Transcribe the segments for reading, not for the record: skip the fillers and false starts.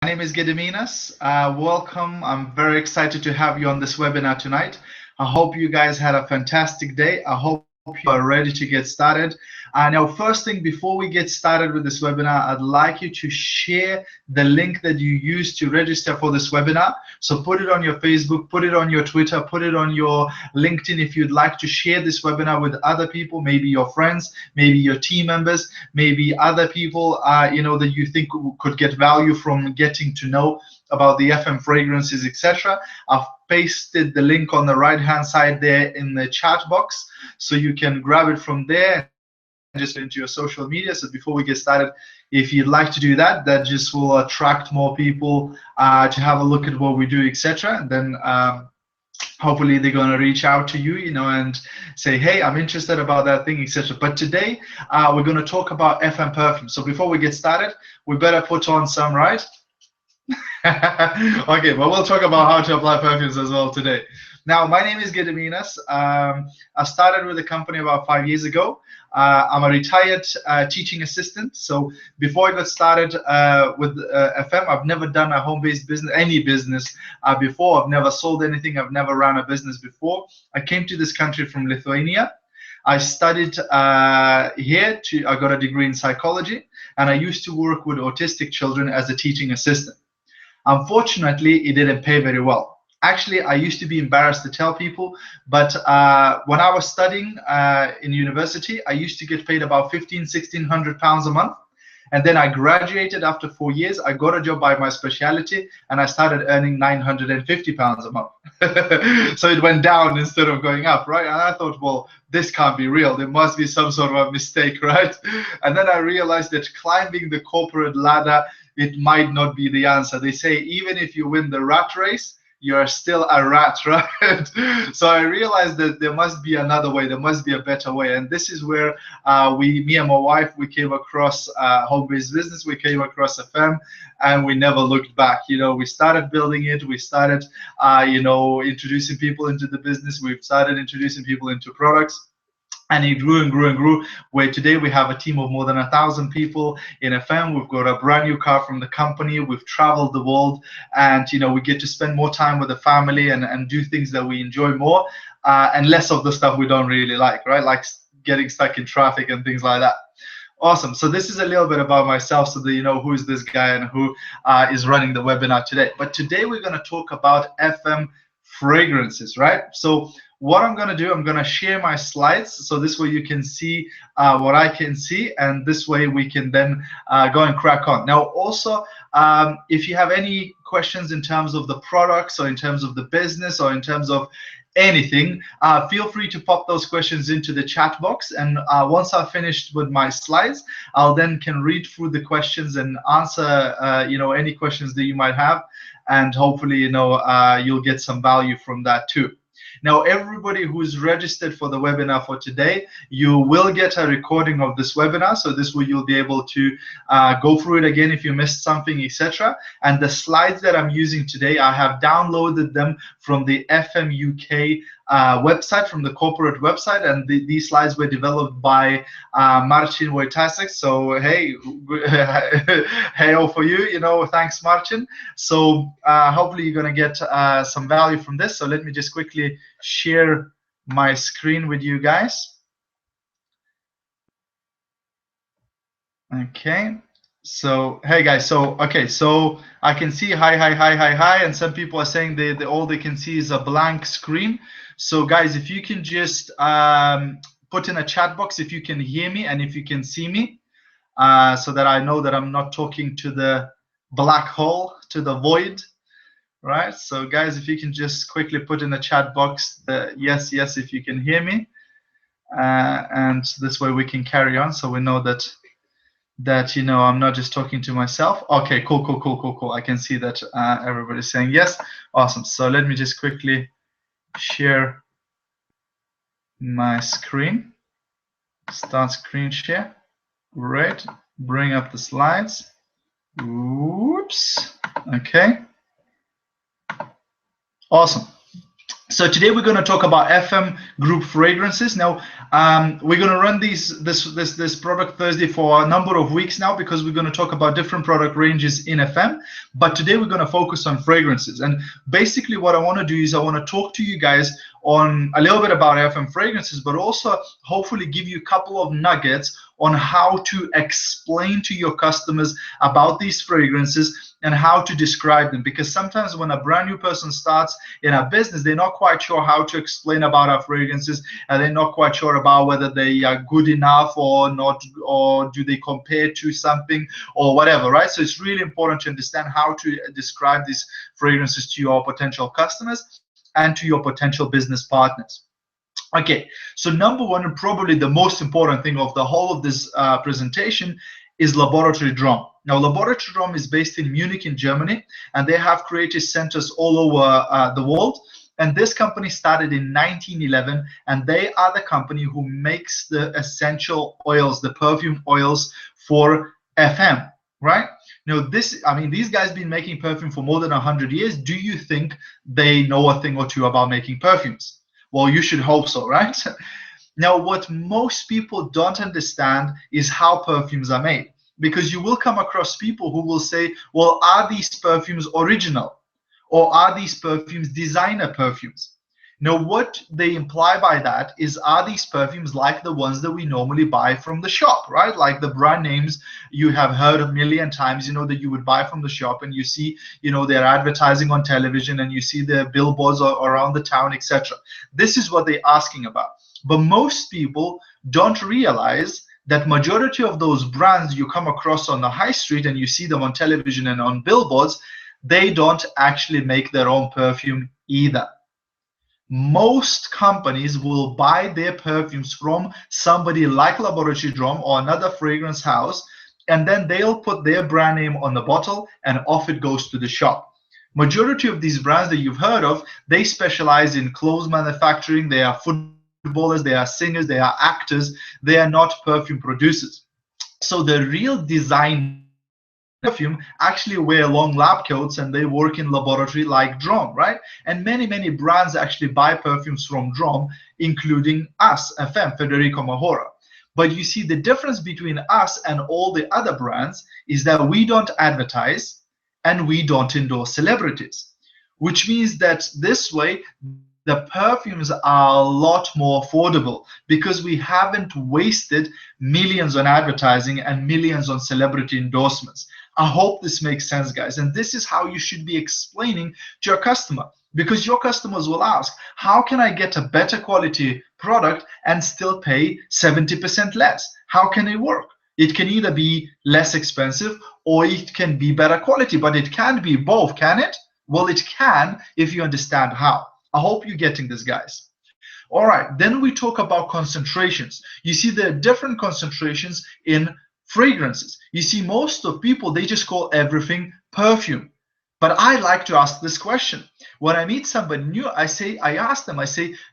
name is Gediminas. Welcome. I'm very excited to have you on this webinar tonight. I hope you guys had a fantastic day. I hope you are ready to get started. Now, first thing, before we get started with this webinar, I'd like you to share the link that you used to register for this webinar. So put it on your Facebook, put it on your Twitter, put it on your LinkedIn if you'd like to share this webinar with other people, maybe your friends, maybe your team members, maybe other people that you think could get value from getting to know about the FM fragrances, etc. I've pasted the link on the right hand side there in the chat box, so you can grab it from there and just into your social media. So before we get started, if you'd like to do that, that just will attract more people to have a look at what we do, etc. And then hopefully they're going to reach out to you, and say, hey, I'm interested about that thing, etc. But today we're going to talk about FM perfume. So before we get started, we better put on some, right? Okay, well, we'll talk about how to apply perfumes as well today. Now, my name is Gediminas. I started with the company about 5 years ago. I'm a retired teaching assistant. So before I got started with FM, I've never done a home-based business, any business before. I've never sold anything. I've never run a business before. I came to this country from Lithuania. I studied here. I got a degree in psychology, and I used to work with autistic children as a teaching assistant. Unfortunately, it didn't pay very well. Actually, I used to be embarrassed to tell people, but when I was studying in university, I used to get paid about £1,600 a month. And then I graduated after 4 years. I got a job by my specialty, and I started earning £950 a month. So it went down instead of going up, right? And I thought, well, this can't be real. There must be some sort of a mistake, right? And then I realized that climbing the corporate ladder, it might not be the answer. They say even if you win the rat race, you're still a rat, right? So I realized that there must be another way. There must be a better way. And this is where me and my wife, we came across home-based business. We came across FM, and we never looked back. We started building it. We started, introducing people into the business. We've started introducing people into products. And it grew and grew and grew, where today we have a team of more than 1,000 people in FM. We've got a brand new car from the company. We've traveled the world, and we get to spend more time with the family and do things that we enjoy more, and less of the stuff we don't really like, right? Like getting stuck in traffic and things like that. Awesome. So this is a little bit about myself, so that you know who is this guy and who is running the webinar today. But today we're going to talk about FM fragrances, right? So what I'm going to do, I'm going to share my slides, so this way you can see what I can see, and this way we can then go and crack on. Now, also, if you have any questions in terms of the products, or in terms of the business, or in terms of anything, feel free to pop those questions into the chat box, and once I've finished with my slides, I'll then can read through the questions and answer any questions that you might have, and hopefully you'll get some value from that too. Now, everybody who's registered for the webinar for today, you will get a recording of this webinar. So this way you'll be able to go through it again if you missed something, etc. And the slides that I'm using today, I have downloaded them from the FM UK website, from the corporate website. And these slides were developed by Marcin Wojtasek. So hey, hey for you, thanks, Marcin. So hopefully you're going to get some value from this. So let me just quickly share my screen with you guys. Okay, so hey guys, so I can see hi, and some people are saying they all they can see is a blank screen. So guys, if you can just put in a chat box if you can hear me and if you can see me, so that I know that I'm not talking to the black hole, to the void. Right, so guys, if you can just quickly put in the chat box the yes if you can hear me, and this way we can carry on, so we know that I'm not just talking to myself. Okay, cool. I can see that everybody's saying yes. Awesome. So let me just quickly share my screen. Start screen share. Great. Bring up the slides. Oops. Okay. Awesome. So today we're going to talk about FM Group fragrances. Now we're going to run this product Thursday for a number of weeks now, because we're going to talk about different product ranges in FM. But today we're going to focus on fragrances. And basically what I want to do is I want to talk to you guys on a little bit about FM fragrances, but also hopefully give you a couple of nuggets on how to explain to your customers about these fragrances and how to describe them. Because sometimes when a brand new person starts in a business, they're not quite sure how to explain about our fragrances, and they're not quite sure about whether they are good enough or not, or do they compare to something or whatever, right? So it's really important to understand how to describe these fragrances to your potential customers and to your potential business partners. Okay, so number one, and probably the most important thing of the whole of this presentation, is Laboratory Drum. Now, Laboratory Drum is based in Munich in Germany, and they have creative centers all over the world. And this company started in 1911, and they are the company who makes the essential oils, the perfume oils for FM, right? Now, these guys been making perfume for more than 100 years. Do you think they know a thing or two about making perfumes? Well, you should hope so, right? Now, what most people don't understand is how perfumes are made, because you will come across people who will say, well, are these perfumes original? Or are these perfumes designer perfumes? Now, what they imply by that is, are these perfumes like the ones that we normally buy from the shop, right? Like the brand names you have heard a million times, that you would buy from the shop, and you see, they're advertising on television, and you see their billboards around the town, etc. This is what they're asking about. But most people don't realize that majority of those brands you come across on the high street and you see them on television and on billboards, they don't actually make their own perfume either. Most companies will buy their perfumes from somebody like Laboratory Drum or another fragrance house, and then they'll put their brand name on the bottle, and off it goes to the shop. Majority of these brands that you've heard of, they specialize in clothes manufacturing. They are footballers, they are singers, they are actors. They are not perfume producers. So the real design perfume actually wear long lab coats, and they work in laboratory like Drum, right? And many brands actually buy perfumes from Drum, including us, FM, Federico Mahora. But you see, the difference between us and all the other brands is that we don't advertise and we don't endorse celebrities, which means that this way the perfumes are a lot more affordable, because we haven't wasted millions on advertising and millions on celebrity endorsements. I hope this makes sense, guys. And this is how you should be explaining to your customer, because your customers will ask, how can I get a better quality product and still pay 70% less? How can it work? It can either be less expensive or it can be better quality, but it can't be both, can it? Well, it can if you understand how. I hope you're getting this, guys. All right, then we talk about concentrations. You see, there are different concentrations in fragrances. You see, most of people, they just call everything perfume. But I like to ask this question. When I meet somebody new, I ask them,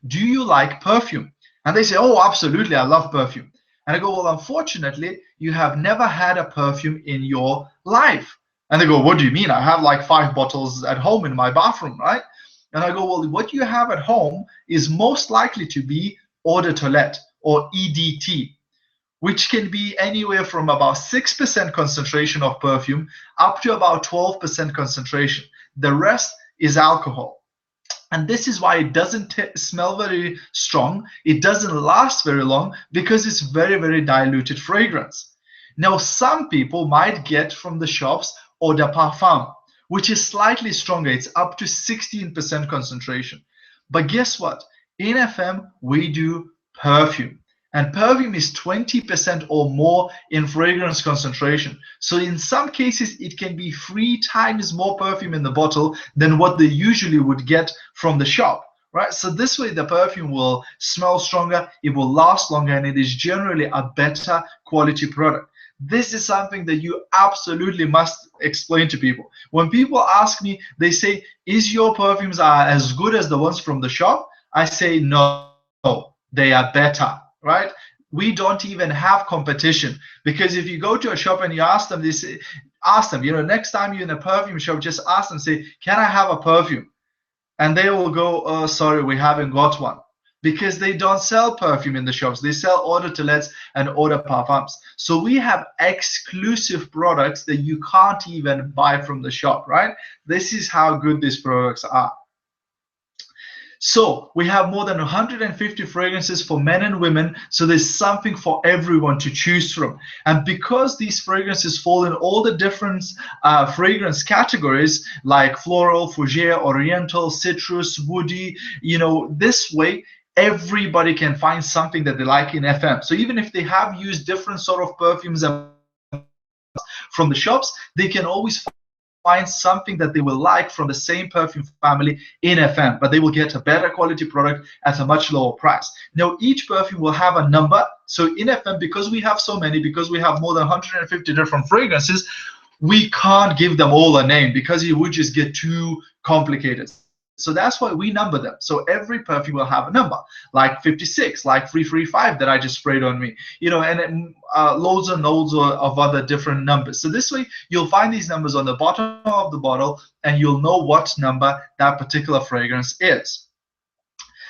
do you like perfume? And they say, oh, absolutely, I love perfume. And I go, well, unfortunately, you have never had a perfume in your life. And they go, what do you mean? I have like 5 bottles at home in my bathroom, right? And I go, well, what you have at home is most likely to be eau de toilette, or EDT, which can be anywhere from about 6% concentration of perfume up to about 12% concentration. The rest is alcohol. And this is why it doesn't smell very strong. It doesn't last very long, because it's very diluted fragrance. Now, some people might get from the shops eau de parfum, which is slightly stronger. It's up to 16% concentration. But guess what? In FM, we do perfume. And perfume is 20% or more in fragrance concentration. So in some cases, it can be 3 times more perfume in the bottle than what they usually would get from the shop, right? So this way, the perfume will smell stronger, it will last longer, and it is generally a better quality product. This is something that you absolutely must explain to people. When people ask me, they say, is your perfumes as good as the ones from the shop? I say, no, they are better, right? We don't even have competition, because if you go to a shop and you ask them next time you're in a perfume shop, just ask them, say, can I have a perfume? and they will go, oh, sorry, we haven't got one. Because they don't sell perfume in the shops. They sell eau de toilettes and eau de parfums. So we have exclusive products that you can't even buy from the shop, right? This is how good these products are. So we have more than 150 fragrances for men and women. So there's something for everyone to choose from. And because these fragrances fall in all the different fragrance categories like floral, fougere, oriental, citrus, woody, this way, everybody can find something that they like in FM. So even if they have used different sort of perfumes from the shops, they can always find something that they will like from the same perfume family in FM, but they will get a better quality product at a much lower price. Now, each perfume will have a number. So in FM, because we have so many, because we have more than 150 different fragrances, we can't give them all a name because it would just get too complicated. So that's why we number them. So every perfume will have a number, like 56, like 335 that I just sprayed on me, and loads and loads of other different numbers. So this way, you'll find these numbers on the bottom of the bottle, and you'll know what number that particular fragrance is.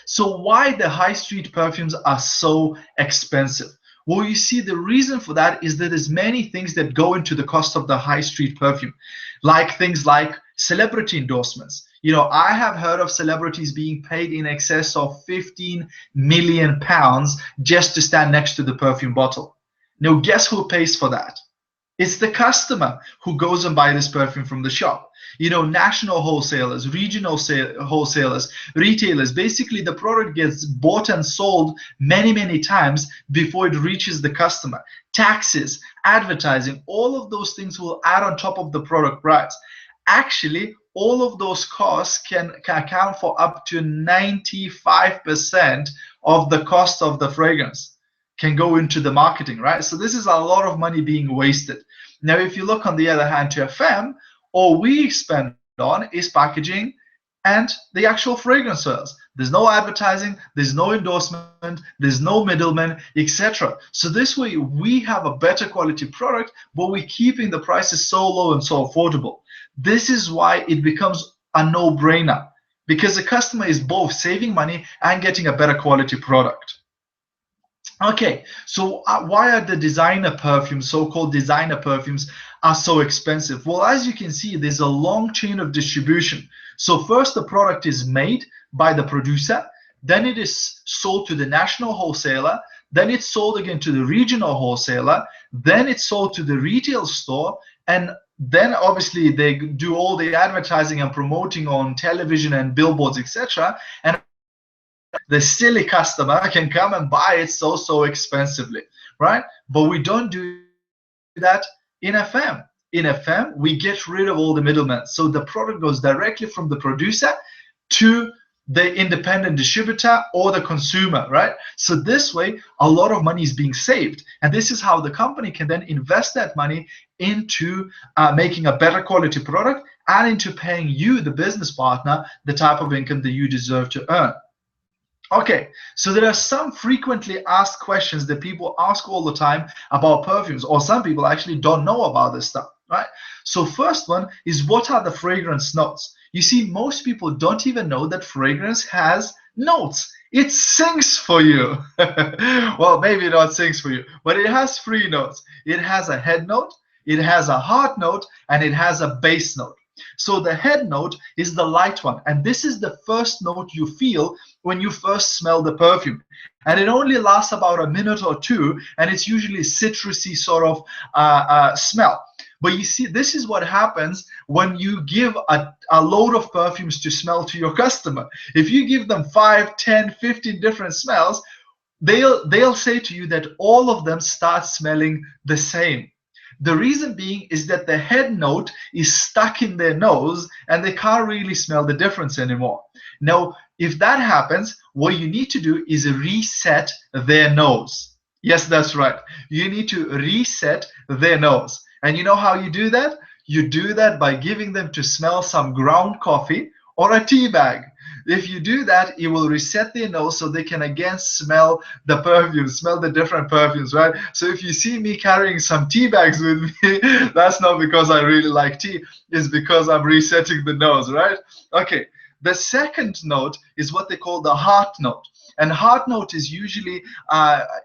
So why the high street perfumes are so expensive? Well, you see, the reason for that is that there's many things that go into the cost of the high street perfume, like things like celebrity endorsements. I have heard of celebrities being paid in excess of 15 million pounds just to stand next to the perfume bottle. Now, guess who pays for that? It's the customer who goes and buys this perfume from the shop. National wholesalers, regional wholesalers, retailers, basically the product gets bought and sold many, many times before it reaches the customer. Taxes, advertising, all of those things will add on top of the product price. Actually, all of those costs can account for up to 95% of the cost of the fragrance can go into the marketing, right? So this is a lot of money being wasted. Now, if you look on the other hand to FM, all we spend on is packaging and the actual fragrance sales. There's no advertising, there's no endorsement, there's no middleman, etc. So this way we have a better quality product, but we're keeping the prices so low and so affordable. This is why it becomes a no-brainer, because the customer is both saving money and getting a better quality product. Okay, so why are the designer perfumes, so-called designer perfumes, are so expensive? Well, as you can see, there's a long chain of distribution. So first, the product is made by the producer, then it is sold to the national wholesaler, then it's sold again to the regional wholesaler, then it's sold to the retail store, and then obviously they do all the advertising and promoting on television and billboards, etc. And the silly customer can come and buy it so expensively, right? But we don't do that in FM. In FM, we get rid of all the middlemen. So the product goes directly from the producer to the independent distributor or the consumer, right? So this way, a lot of money is being saved. And this is how the company can then invest that money into making a better quality product and into paying you, the business partner, the type of income that you deserve to earn. Okay, so there are some frequently asked questions that people ask all the time about perfumes, or some people actually don't know about this stuff, right? So first one is, what are the fragrance notes? You see, most people don't even know that fragrance has notes. It sings for you. Well, maybe not sings for you, but it has 3 notes. It has a head note, it has a heart note, and it has a base note. So the head note is the light one, and this is the first note you feel when you first smell the perfume, and it only lasts about a minute or 2, and it's usually citrusy sort of smell. But you see, this is what happens when you give a load of perfumes to smell to your customer. If you give them 5, 10, 15 different smells, they'll say to you that all of them start smelling the same. The reason being is that the head note is stuck in their nose and they can't really smell the difference anymore. Now, if that happens, what you need to do is reset their nose. Yes, that's right. You need to reset their nose. And you know how you do that? You do that by giving them to smell some ground coffee or a tea bag. If you do that, it will reset their nose so they can again smell the perfume, smell the different perfumes, right? So if you see me carrying some tea bags with me, that's not because I really like tea, it's because I'm resetting the nose, right? Okay, The second note is what they call the heart note. And heart note is usually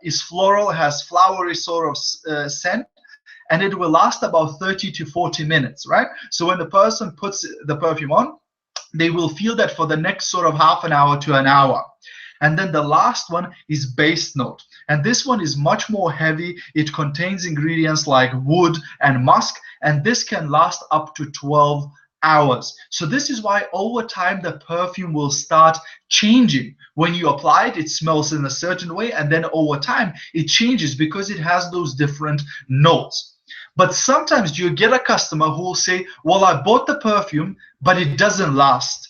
is floral, has flowery sort of scent, and it will last about 30 to 40 minutes, right? So when the person puts the perfume on, they will feel that for the next sort of half an hour to an hour. And then the last one is base note. And this one is much more heavy. It contains ingredients like wood and musk, and this can last up to 12 hours. So this is why over time the perfume will start changing. When you apply it, it smells in a certain way, and then over time it changes because it has those different notes. But sometimes you get a customer who will say, well, I bought the perfume, but it doesn't last.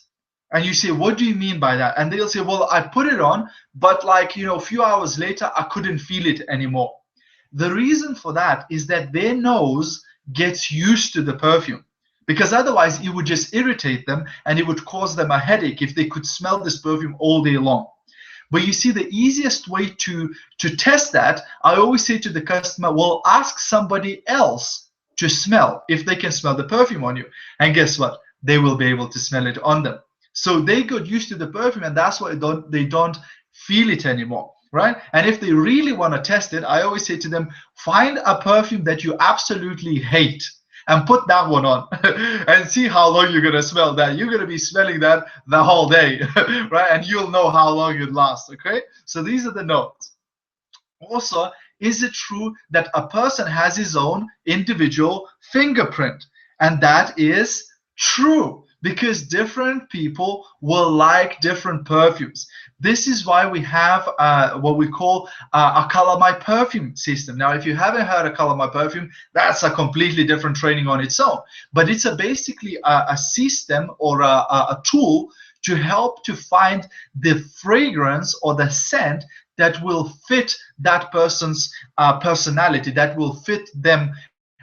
And you say, what do you mean by that? And they'll say, well, I put it on, but like, a few hours later, I couldn't feel it anymore. The reason for that is that their nose gets used to the perfume, because otherwise it would just irritate them and it would cause them a headache if they could smell this perfume all day long. But you see, the easiest way to test that, I always say to the customer, well, ask somebody else to smell if they can smell the perfume on you. And guess what? They will be able to smell it on them. So they got used to the perfume, and that's why they don't feel it anymore, right? And if they really want to test it, I always say to them, find a perfume that you absolutely hate and put that one on and see how long you're going to smell that. You're going to be smelling that the whole day, right? And you'll know how long it lasts, okay? So these are the notes. Also, is it true that a person has his own individual fingerprint? And that is true, because different people will like different perfumes. This is why we have what we call a Color My Perfume system. Now, if you haven't heard of Color My Perfume, that's a completely different training on its own. But it's basically a system or a tool to help to find the fragrance or the scent that will fit that person's personality, that will fit them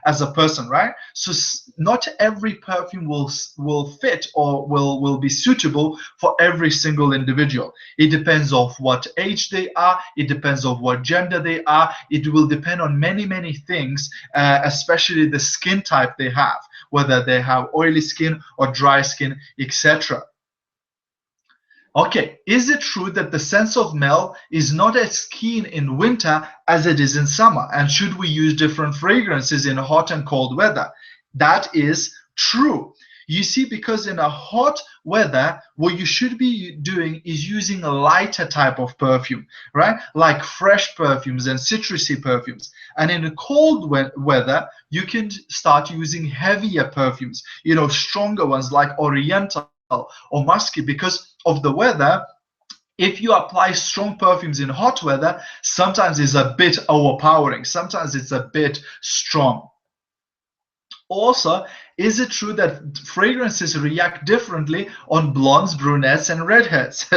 as a person, right? So not every perfume will fit or will be suitable for every single individual. It depends on what age they are. It depends on what gender they are. It will depend on many things, especially the skin type they have, whether they have oily skin or dry skin, etc. Okay, is it true that the sense of smell is not as keen in winter as it is in summer? And should we use different fragrances in hot and cold weather? That is true. You see, because in a hot weather, what you should be doing is using a lighter type of perfume, right? Like fresh perfumes and citrusy perfumes. And in a cold weather, you can start using heavier perfumes, stronger ones like Oriental or musky, because of the weather. If you apply strong perfumes in hot weather, sometimes it's a bit overpowering, sometimes it's a bit strong. Also, is it true that fragrances react differently on blondes, brunettes, and redheads?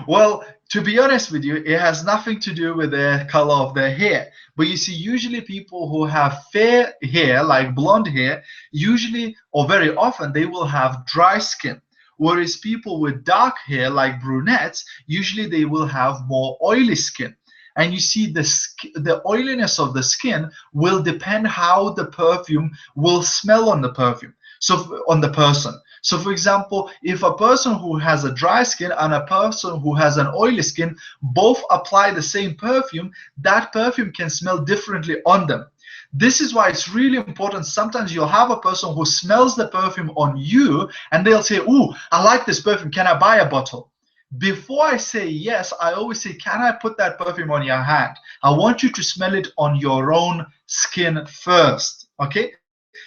Well, to be honest with you, it has nothing to do with the color of their hair. But you see, usually people who have fair hair, like blonde hair, usually or very often they will have dry skin. Whereas people with dark hair, like brunettes, usually they will have more oily skin. And you see, the oiliness of the skin will depend how the perfume will smell on the perfume. So on the person. So for example, if a person who has a dry skin and a person who has an oily skin both apply the same perfume, that perfume can smell differently on them. This is why it's really important. Sometimes you'll have a person who smells the perfume on you and they'll say, "Ooh, I like this perfume. Can I buy a bottle?" Before I say yes, I always say, "Can I put that perfume on your hand? I want you to smell it on your own skin first." Okay?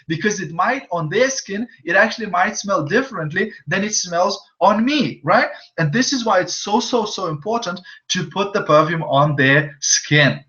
Because it might, on their skin, it actually might smell differently than it smells on me, right? And this is why it's so important to put the perfume on their skin.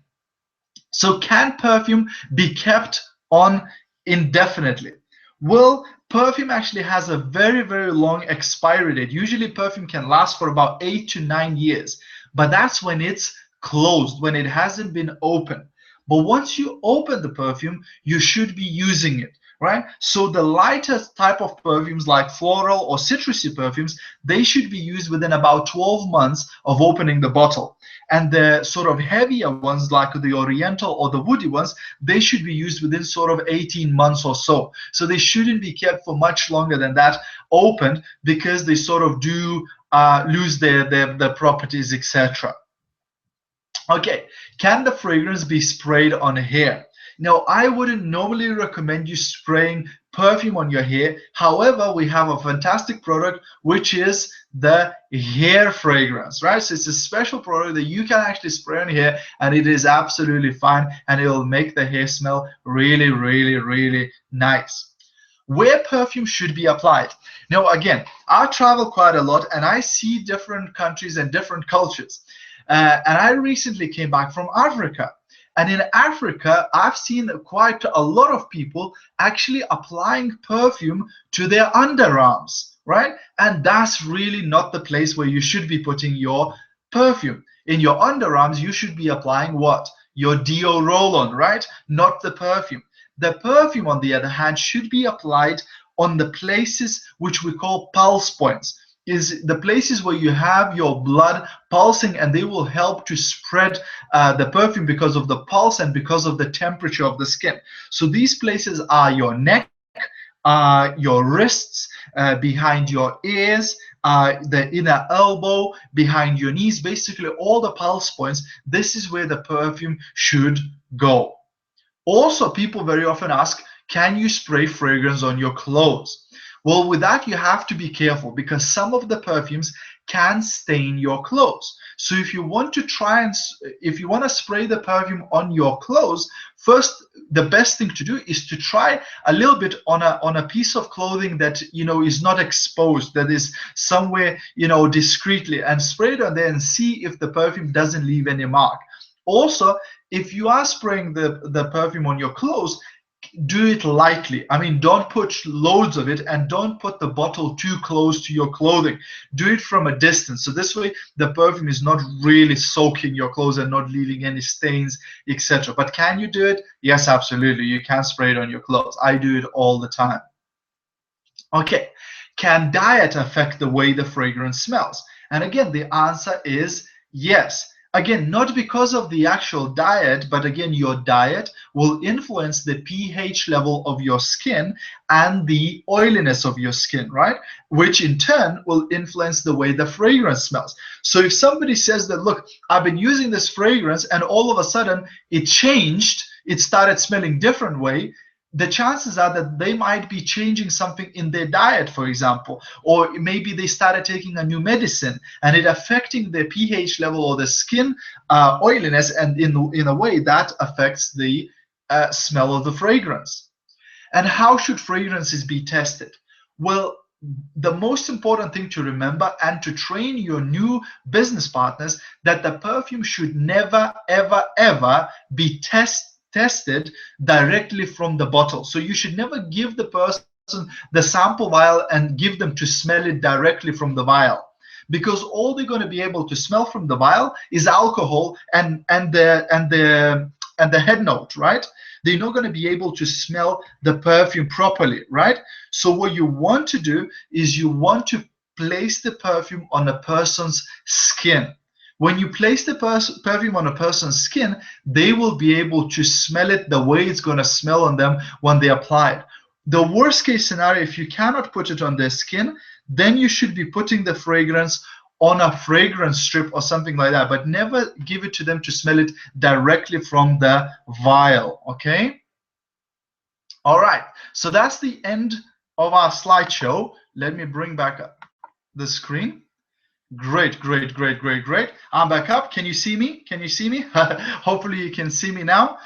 So can perfume be kept on indefinitely? Well, perfume actually has a very long expiry date. Usually perfume can last for about 8 to 9 years, but that's when it's closed, when it hasn't been opened. But once you open the perfume, you should be using it, right? So the lighter type of perfumes like floral or citrusy perfumes, they should be used within about 12 months of opening the bottle. And the sort of heavier ones like the oriental or the woody ones, they should be used within sort of 18 months or so. So they shouldn't be kept for much longer than that opened, because they sort of do lose their properties, etc. Okay, can the fragrance be sprayed on hair? Now, I wouldn't normally recommend you spraying perfume on your hair. However, we have a fantastic product, which is the hair fragrance, right? So it's a special product that you can actually spray on hair, and it is absolutely fine, and it will make the hair smell really, really, really nice. Where perfume should be applied. Now, again, I travel quite a lot, and I see different countries and different cultures. And I recently came back from Africa. And in Africa, I've seen quite a lot of people actually applying perfume to their underarms, right? And that's really not the place where you should be putting your perfume. In your underarms, you should be applying what? Your deo roll-on, right? Not the perfume. The perfume, on the other hand, should be applied on the places which we call pulse points. Is the places where you have your blood pulsing, and they will help to spread the perfume because of the pulse and because of the temperature of the skin. So these places are your neck, your wrists, behind your ears, the inner elbow, behind your knees, basically all the pulse points. This is where the perfume should go. Also, people very often ask, can you spray fragrance on your clothes? Well, with that, you have to be careful, because some of the perfumes can stain your clothes. So if you want to spray the perfume on your clothes, first, the best thing to do is to try a little bit on a piece of clothing that is not exposed, that is somewhere discreetly, and spray it on there and see if the perfume doesn't leave any mark. Also, if you are spraying the perfume on your clothes, do it lightly. I mean, don't put loads of it, and don't put the bottle too close to your clothing. Do it from a distance. So this way, the perfume is not really soaking your clothes and not leaving any stains, etc. But can you do it? Yes, absolutely. You can spray it on your clothes. I do it all the time. Okay. Can diet affect the way the fragrance smells? And again, the answer is yes. Again, not because of the actual diet, but again, your diet will influence the pH level of your skin and the oiliness of your skin, right? Which in turn will influence the way the fragrance smells. So if somebody says that, look, I've been using this fragrance and all of a sudden it changed, it started smelling different way, the chances are that they might be changing something in their diet, for example, or maybe they started taking a new medicine and it affecting their pH level or the skin oiliness, and in a way that affects the smell of the fragrance. And how should fragrances be tested? Well, the most important thing to remember and to train your new business partners, that the perfume should never, ever, ever be tested directly from the bottle. So you should never give the person the sample vial and give them to smell it directly from the vial, because all they're going to be able to smell from the vial is alcohol and the head note, right? They're not going to be able to smell the perfume properly, right? So what you want to do is you want to place the perfume on a person's skin. When you place the perfume on a person's skin, they will be able to smell it the way it's going to smell on them when they apply it. The worst case scenario, if you cannot put it on their skin, then you should be putting the fragrance on a fragrance strip or something like that, but never give it to them to smell it directly from the vial, okay? All right, so that's the end of our slideshow. Let me bring back up the screen. Great. I'm back up. Can you see me? Can you see me? Hopefully you can see me now.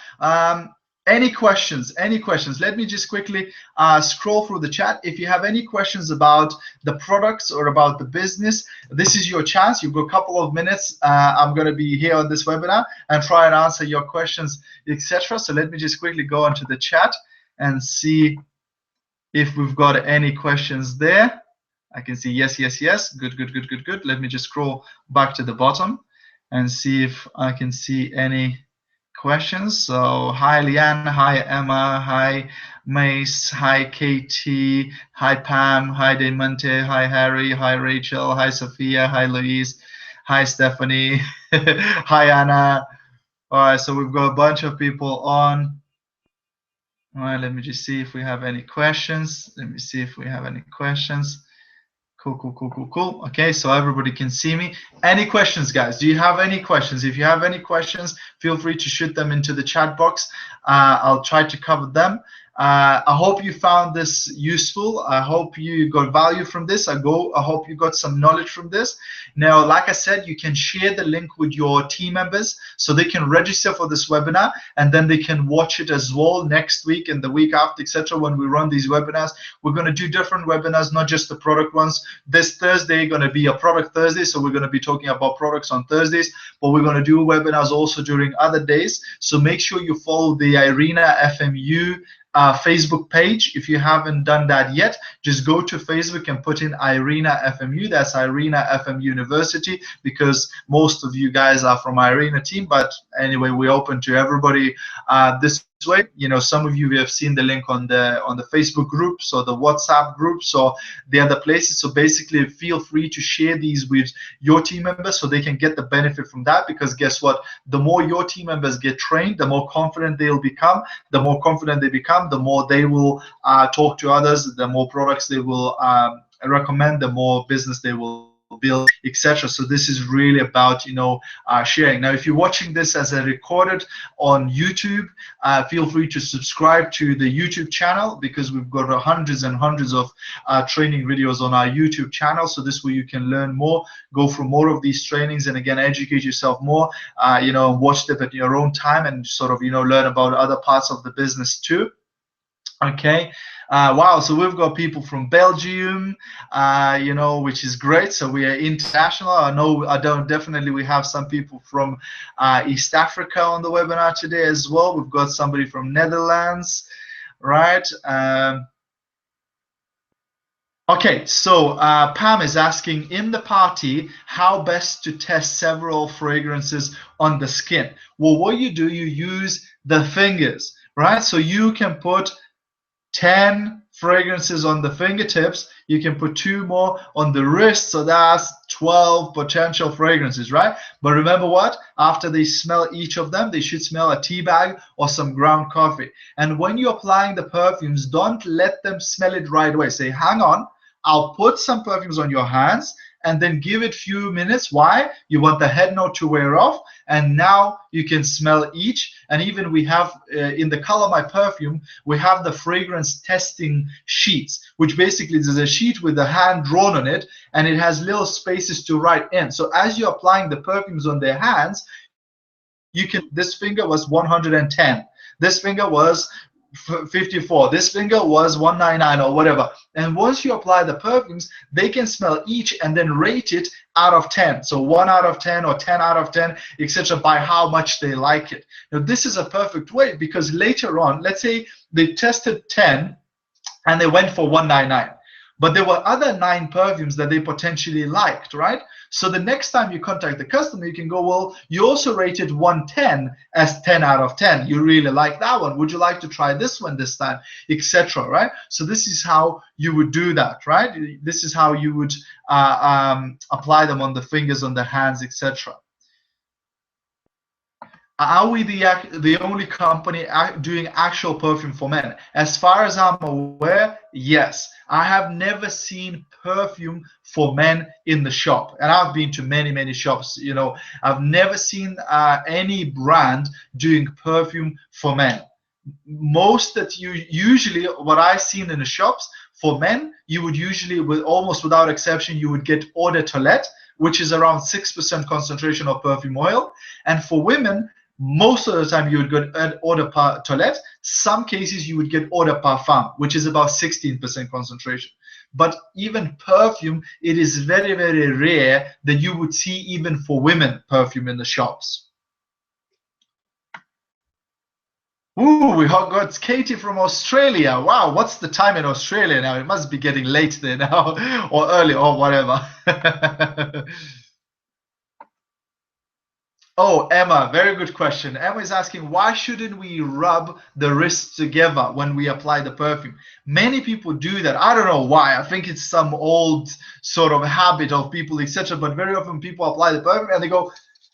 Any questions? Let me just quickly scroll through the chat. If you have any questions about the products or about the business, this is your chance. You've got a couple of minutes. I'm going to be here on this webinar and try and answer your questions, etc. So let me just quickly go onto the chat and see if we've got any questions there. I can see yes. Good. Let me just scroll back to the bottom and see if I can see any questions. So hi Leanne, hi Emma, hi Mace, hi Katie, hi Pam, hi Demonte, hi Harry, hi Rachel, hi Sophia, hi Louise, hi Stephanie, hi Anna. All right, so we've got a bunch of people on. All right, let me just see if we have any questions. Let me see if we have any questions. Cool, cool, cool, cool, cool. Okay, so everybody can see me. Any questions, guys? Do you have any questions? If you have any questions, feel free to shoot them into the chat box. I'll try to cover them. I hope you found this useful. I hope you got value from this. I hope you got some knowledge from this. Now, like I said, you can share the link with your team members so they can register for this webinar, and then they can watch it as well next week and the week after, etc. When we run these webinars, we're going to do different webinars, not just the product ones. This Thursday going to be a product Thursday, so we're going to be talking about products on Thursdays, but we're going to do webinars also during other days. So make sure you follow the IRENA FMU Facebook page. If you haven't done that yet, just go to Facebook and put in IRENA FMU. That's IRENA FM University, because most of you guys are from IRENA team. But anyway, we're open to everybody this way. You know, some of you have seen the link on the Facebook groups or the WhatsApp groups or the other places. So basically, feel free to share these with your team members so they can get the benefit from that. Because guess what? The more your team members get trained, the more confident they'll become. The more confident they become, the more they will talk to others, the more products they will recommend, the more business they will build, etc. So this is really about, you know, sharing. Now, if you're watching this as a recorded on YouTube, feel free to subscribe to the YouTube channel, because we've got hundreds and hundreds of training videos on our YouTube channel. So this way you can learn more, go through more of these trainings, and again, educate yourself more, you know, watch them at your own time and sort of, you know, learn about other parts of the business too. Okay. Wow, so we've got people from Belgium, you know, which is great. So we are international. Definitely we have some people from East Africa on the webinar today as well. We've got somebody from Netherlands, right? Okay, so Pam is asking, in the party, how best to test several fragrances on the skin? Well, what you do, you use the fingers, right? So you can put 10 fragrances on the fingertips, you can put 2 more on the wrist, so that's 12 potential fragrances, right? But remember what? After they smell each of them, they should smell a tea bag or some ground coffee. And when you're applying the perfumes, don't let them smell it right away. Say, hang on, I'll put some perfumes on your hands and then give it a few minutes. Why? You want the head note to wear off, and now you can smell each. And even we have in the Color My Perfume, we have the fragrance testing sheets, which basically is a sheet with a hand drawn on it, and it has little spaces to write in. So as you're applying the perfumes on their hands, you can, this finger was 110, this finger was 54, this finger was 199 or whatever. And once you apply the perfumes, they can smell each and then rate it out of 10. So 1 out of 10 or 10 out of 10, etc., by how much they like it. Now this is a perfect way, because later on, let's say they tested 10 and they went for 199, but there were other 9 perfumes that they potentially liked, right? So the next time you contact the customer, you can go, well, you also rated 110 as 10 out of 10. You really like that one. Would you like to try this one this time, etc., right? So this is how you would do that, right? This is how you would apply them on the fingers, on the hands, etc. Are we the only company doing actual perfume for men? As far as I'm aware, yes. I have never seen perfume for men in the shop, and I've been to many, many shops. You know, I've never seen any brand doing perfume for men. Most that you usually, what I've seen in the shops for men, you would usually, with almost without exception, you would get Eau de Toilette, which is around 6% concentration of perfume oil, and for women, most of the time you would get Eau de Toilette. Some cases you would get Eau de Parfum, which is about 16% concentration. But even perfume, it is very, very rare that you would see even for women perfume in the shops. Ooh, we got Katie from Australia. Wow, what's the time in Australia now? It must be getting late there now, or early, or whatever. Oh, Emma, very good question. Emma is asking, why shouldn't we rub the wrists together when we apply the perfume? Many people do that. I don't know why. I think it's some old sort of habit of people, etc. But very often people apply the perfume and they go,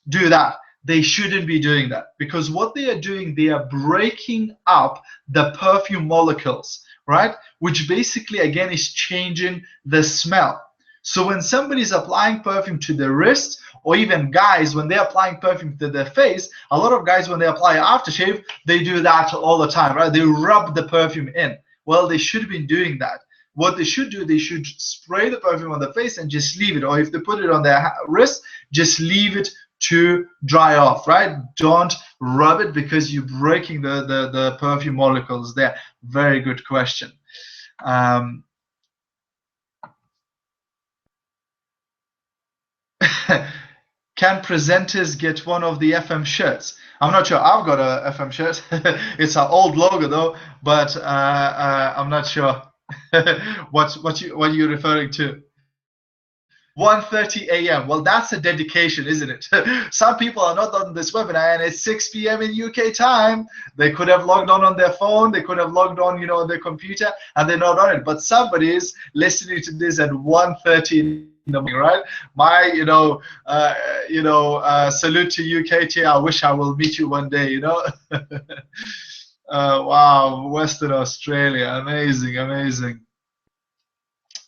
do that. They shouldn't be doing that, because what they are doing, they are breaking up the perfume molecules, right? Which basically, again, is changing the smell. So when somebody's applying perfume to the wrist, or even guys, when they're applying perfume to their face, a lot of guys, when they apply aftershave, they do that all the time, right? They rub the perfume in. Well, they should be doing that. What they should do, they should spray the perfume on the face and just leave it. Or if they put it on their wrist, just leave it to dry off, right? Don't rub it, because you're breaking the perfume molecules there. Very good question. Can presenters get one of the FM shirts? I'm not sure. I've got a FM shirt. It's an old logo though, but I'm not sure what you're referring to. 1:30 a.m. Well, that's a dedication, isn't it? Some people are not on this webinar and it's 6 p.m. in UK time. They could have logged on their phone. They could have logged on, on their computer, and they're not on it. But somebody is listening to this at 1:30 in the morning, right? My, salute to UKT. I wish I will meet you one day, Wow, Western Australia, amazing, amazing.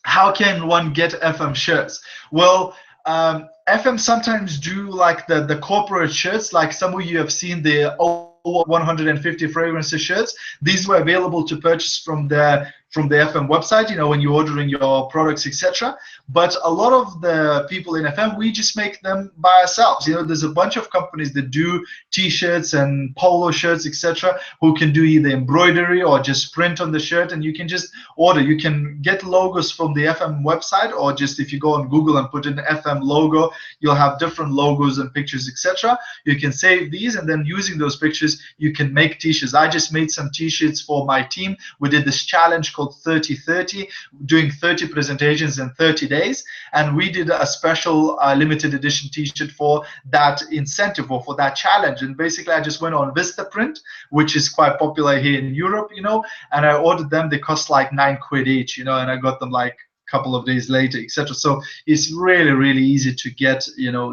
How can one get FM shirts? Well, FM sometimes do like the corporate shirts, like some of you have seen the 150 fragrances shirts. These were available to purchase from the FM website, when you're ordering your products, etc. But a lot of the people in FM, we just make them by ourselves. There's a bunch of companies that do t-shirts and polo shirts, etc., who can do either embroidery or just print on the shirt, and you can just order. You can get logos from the FM website, or just if you go on Google and put in FM logo, you'll have different logos and pictures, etc. You can save these, and then using those pictures, you can make t-shirts. I just made some t-shirts for my team. We did this challenge called 30-30, doing 30 presentations in 30 days, and we did a special limited edition t-shirt for that incentive, or for that challenge. And basically I just went on Vistaprint, which is quite popular here in Europe, and I ordered them. They cost like £9 each, and I got them like couple of days later, etc. So it's really easy to get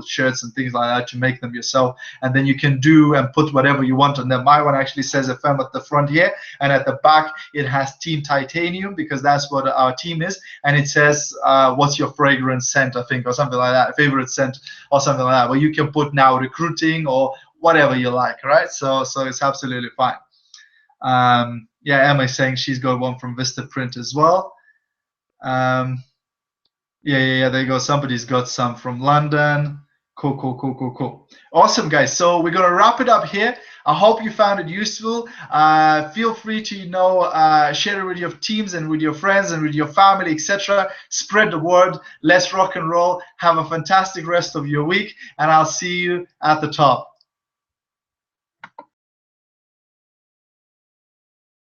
shirts and things like that, to make them yourself, and then you can do and put whatever you want on them. My one actually says FM at the front here, and at the back it has Team Titanium, because that's what our team is, and it says what's your fragrance scent, I think, or something like that, favorite scent or something like that, where you can put now recruiting or whatever you like, right? So it's absolutely fine. Yeah, Emma is saying she's got one from Vistaprint as well. Yeah, there you go. Somebody's got some from London. Cool. Awesome, guys. So we're gonna wrap it up here. I hope you found it useful. Feel free to share it with your teams and with your friends and with your family, etc. Spread the word. Let's rock and roll. Have a fantastic rest of your week, and I'll see you at the top.